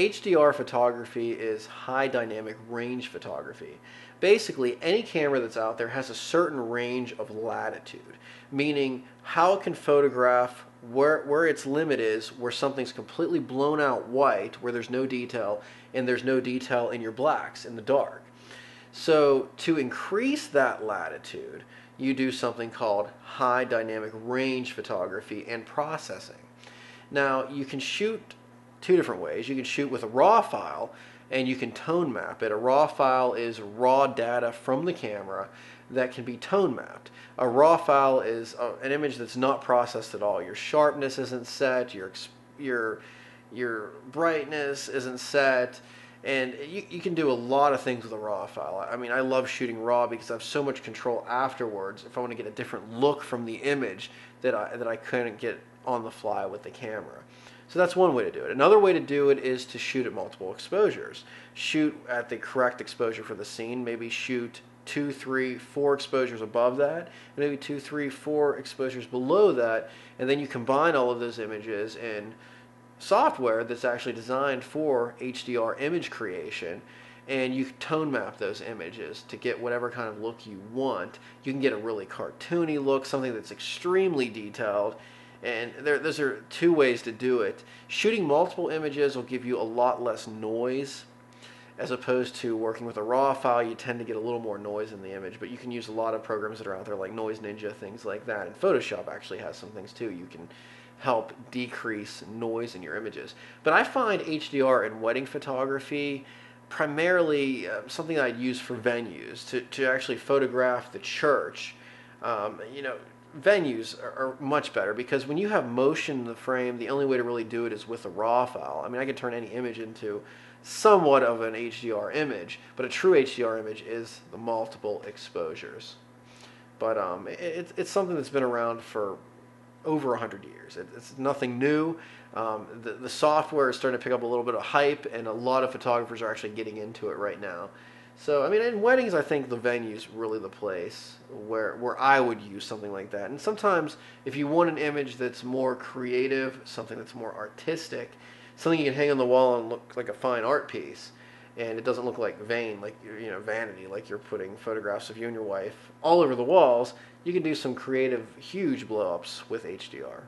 HDR photography is high dynamic range photography. Basically, any camera that's out there has a certain range of latitude, meaning how it can photograph where its limit is, where something's completely blown out white, where there's no detail, and there's no detail in your blacks, in the dark. So to increase that latitude, you do something called high dynamic range photography and processing. Now, you can shoot two different ways. You can shoot with a RAW file, and you can tone map it. A RAW file is raw data from the camera that can be tone mapped. A RAW file is an image that's not processed at all. Your sharpness isn't set, your brightness isn't set, and you can do a lot of things with a RAW file. I mean, I love shooting RAW because I have so much control afterwards if I want to get a different look from the image that I couldn't get on the fly with the camera. So that's one way to do it. Another way to do it is to shoot at multiple exposures. Shoot at the correct exposure for the scene. Maybe shoot 2, 3, 4 exposures above that, and maybe 2, 3, 4 exposures below that, and then you combine all of those images in software that's actually designed for HDR image creation, and you tone map those images to get whatever kind of look you want. You can get a really cartoony look, something that's extremely detailed. And those are two ways to do it. Shooting multiple images will give you a lot less noise, as opposed to working with a RAW file. You tend to get a little more noise in the image, but you can use a lot of programs that are out there like Noise Ninja, things like that. And Photoshop actually has some things too. You can help decrease noise in your images. But I find HDR in wedding photography primarily something I'd use for venues, to actually photograph the church. Venues are much better because when you have motion in the frame, the only way to really do it is with a RAW file. I mean, I could turn any image into somewhat of an HDR image, but a true HDR image is the multiple exposures. But it's something that's been around for over 100 years. It's nothing new. The software is starting to pick up a little bit of hype, and a lot of photographers are actually getting into it right now. So, I mean, in weddings, I think the venue's really the place where I would use something like that. And sometimes, if you want an image that's more creative, something that's more artistic, something you can hang on the wall and look like a fine art piece, and it doesn't look like vanity, like you're putting photographs of you and your wife all over the walls, you can do some creative, huge blow-ups with HDR.